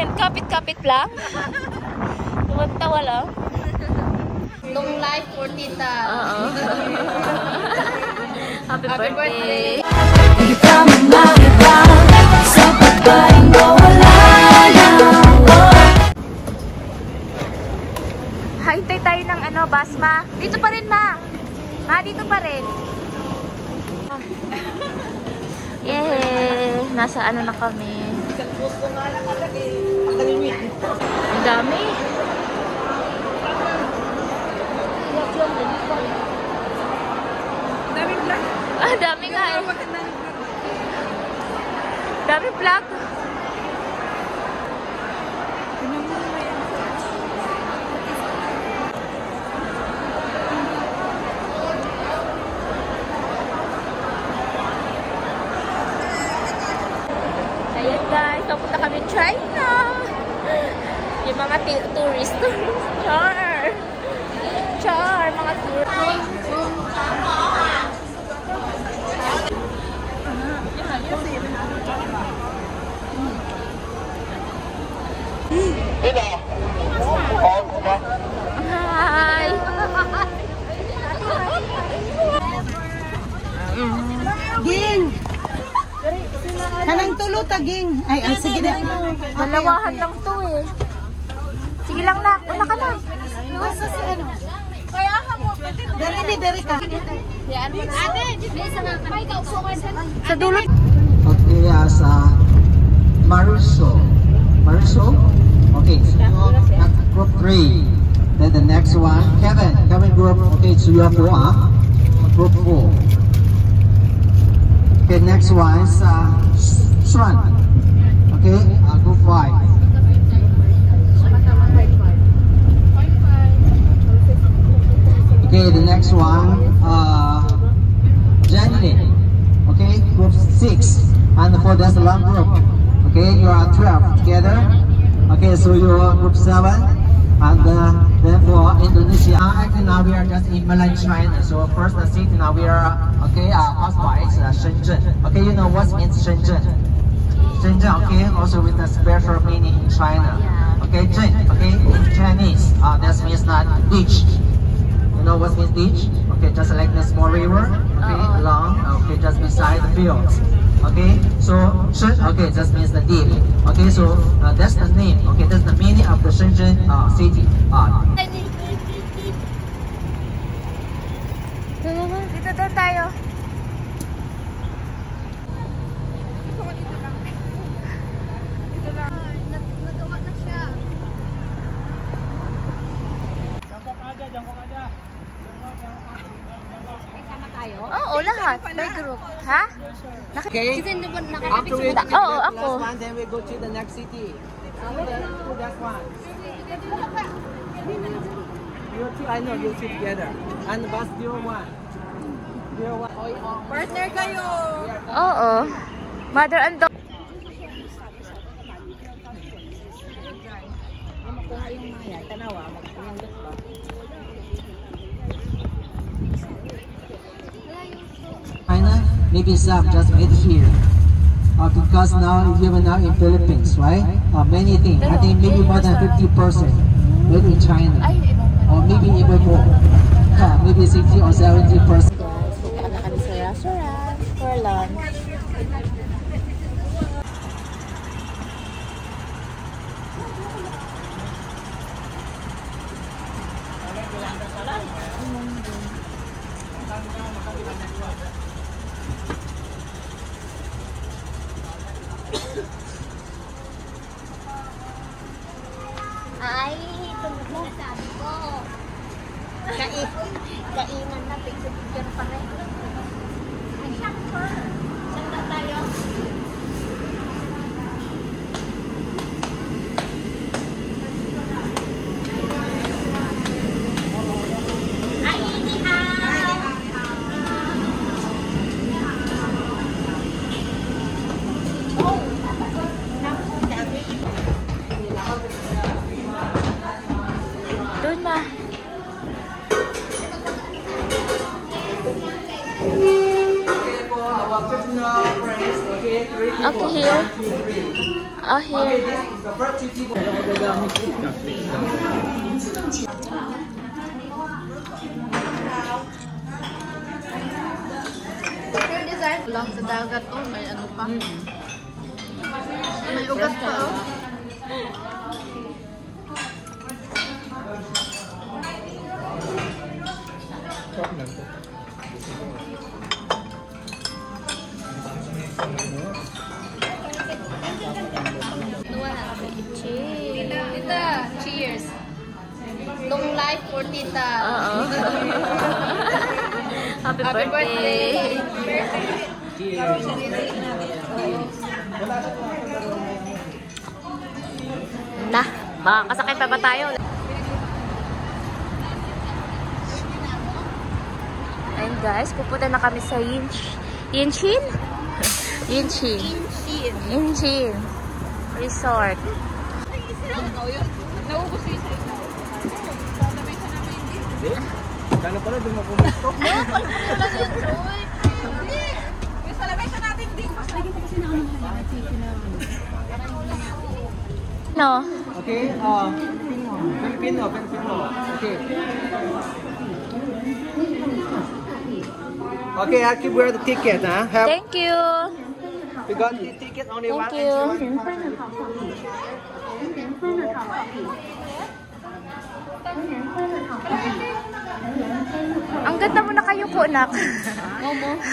yan? Kapit-kapit lang? Tumantawa lang? Long life for tita. Oo. Happy birthday! Hintay tayo ng ano, bus, ma. Dito pa rin, ma. Ma, dito pa rin. Yay! Nasa ano na kami. Ang dami. Ah, dami nga eh. Dami vlog. Ayan guys, papunta kami China. Yung mga tourist. Char. Char, mga tourist. Hi! Ging! Kanang tulo ta, Ging. Ay, sige na. Dalawahan lang to eh. Sige lang na. Una ka na. Dari ka. Sa dulo. Okay, Marisol. Okay, so at group 3. Then the next one, Kevin group. Okay, so you have 4. Group 4. Okay, next one is Sean. Okay, group 5. Okay, the next one, Jenny. Okay, group 6. And for this long group. Okay, you are 12 together. Okay, so you are group 7. And then for Indonesia, actually now we are just in mainland China. So first the city now we are, okay, hotspot is Shenzhen. Okay, you know what means Shenzhen? Shenzhen, okay, also with a special meaning in China. Okay, Zhen, okay, in Chinese, that means not beach. You know what means beach? Okay, just like the small river, okay, along, okay, just beside the fields. Okay, so Shen, okay, just means the deep. Okay, so that's the name. Okay, that's the meaning of the Shenzhen city. Dito daw tayo. Oo, lahat. May group. Ha? Okay. After we Oo, ako. last one, then we go to the next city. That's one. You two, I know you two together. And bus 01. 01. Partner kayo. Oo. Mother and daughter. China, maybe some just made here. Because now you are now in Philippines, right? Many things. I think maybe more than 50% made in China. Or maybe even more. Maybe 60 or 70%. Guys, punta na kami sa restaurant for lunch. Ay, tulog na sabi ko. Kainan na, picture pa rin. Ay, shopper. Saan na tayo? Ay, hindi Doon ma. Okay, here. Oh, here. Okay, this is the first TV. Lang sa dagat, oh, may ano pa. May ugat pa, oh. Tita, cheers. Long life for Tita. Happy birthday. Na, makakasakit pa ba tayo? Ayun guys, pupunta na kami sa Yinchin Resort. Kala pala doon mapumisto. No. Okay, Filipino. Okay. Okay, I'll keep wear the ticket, huh? Thank you. We got the ticket only one. Thank you. Ang ganda mo na kayo po, nak.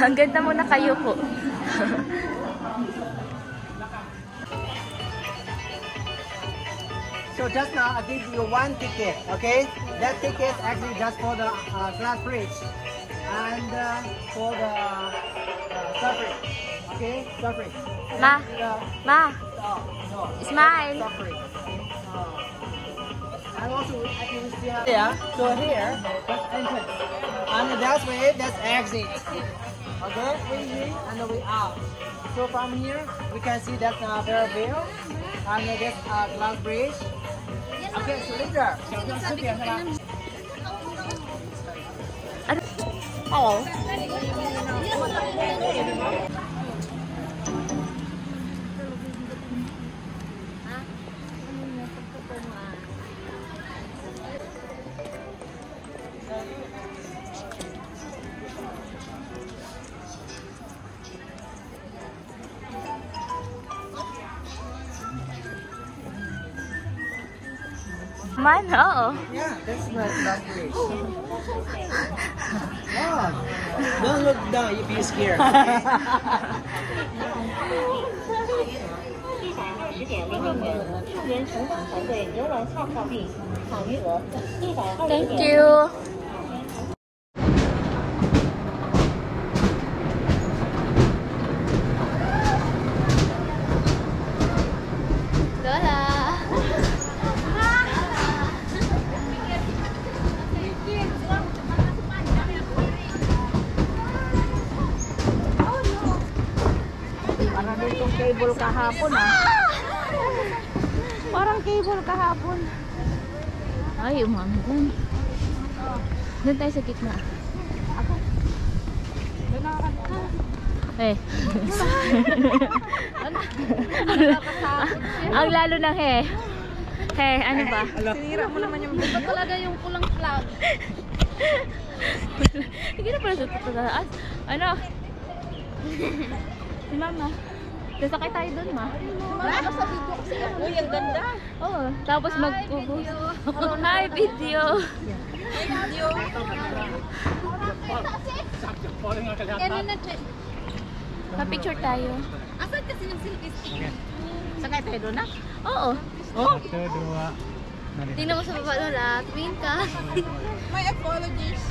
Ang ganda mo na kayo po. So just now I give you one ticket, okay? That ticket actually just for the glass bridge and for the suffering, okay? Suffering. Ma, No. smile. Suffering. And also I can see here. So here, that's entrance. And that way, that's exit. Okay, in and the way out. So from here, we can see that's Fairview and that's glass bridge. Okay, so later. Hello. Man, oo. Yeah, that's the glass bridge. Wow. Don't look down, you'll be scared. Thank you. Lola. Parang ditong cable kahapon, ah. Parang cable kahapon. Ay, umami dun. Doon tayo sa gitna. Eh. Ang lalo ng he. He, ano ba? Sinira mo naman yung Iba talaga yung pulang flag. Hindi na pala sa tataas. Ano? Si Mama. Sasakay tayo doon, Ma. Ano sa video kasi yan? Uy, ang ganda. Oo. Tapos mag-ubos. Hi, video. Yan na, Che. Pa-picture tayo. Asan kasi yung selfie stick? Sakay tayo doon, ah? Oo. Oh. Tingnan mo sa baba, Lola. Tumingin ka. My apologies.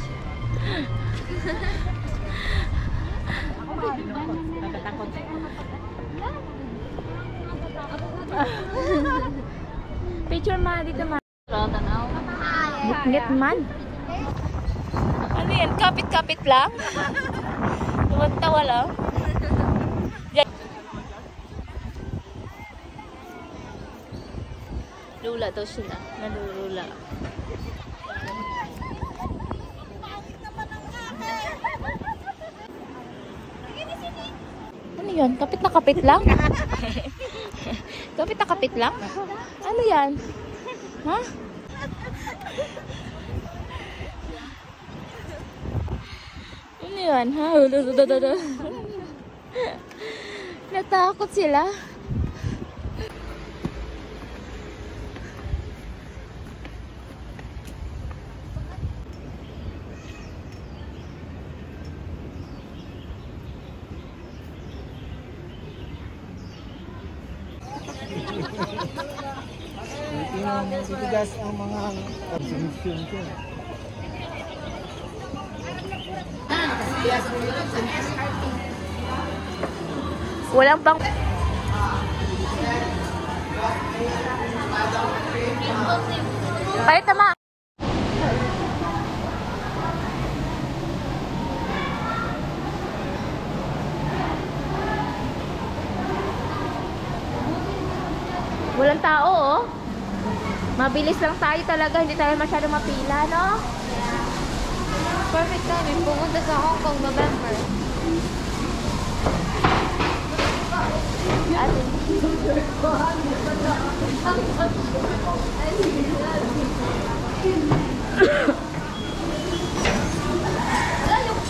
Nakatakot. Picture, Ma. Dito, Ma. Ngit man. Ano yan? Kapit-kapit lang? Tuwan-tawa lang? Lula daw sila. Nalulula. Ano yun? Kapit na kapit lang? Kapit na kapit lang? Ano yan? Ha? Ano yan? Ha? Natakot sila. Titigas ang mga consumption ko. Walang pang... Kahit tama. Walang tao, oh. Mabilis lang tayo talaga, hindi tayo masyadong mapila, no? Perfect timing. Pumunta sa Hong Kong November.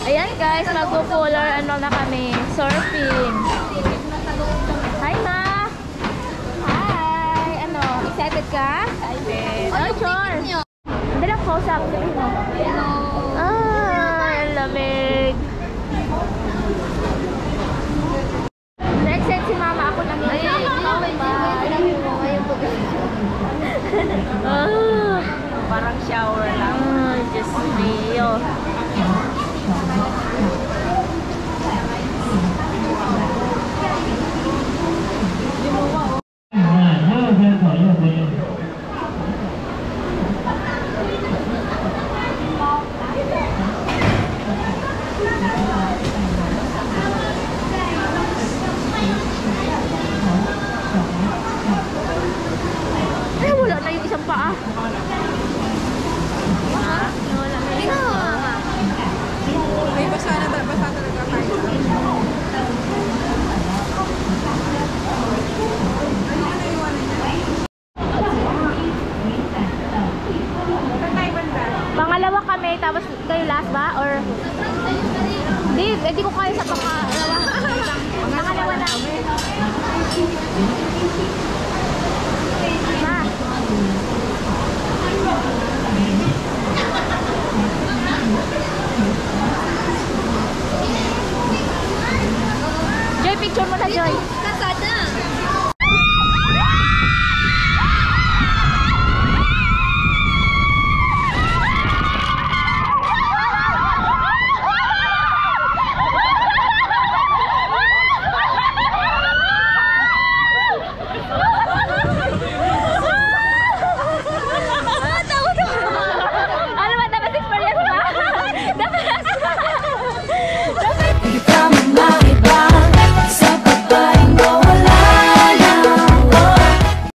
Ayan guys, mag-polar ano na kami, surfing. Hi ma! Hi! Ano, excited ka? Excited. Oh, sure. Hindi lang kausap. Sabihin mo. Hello. Ah, ang lamig. Na-excite si mama ako nang Parang shower lang. Ay, Diyos mio.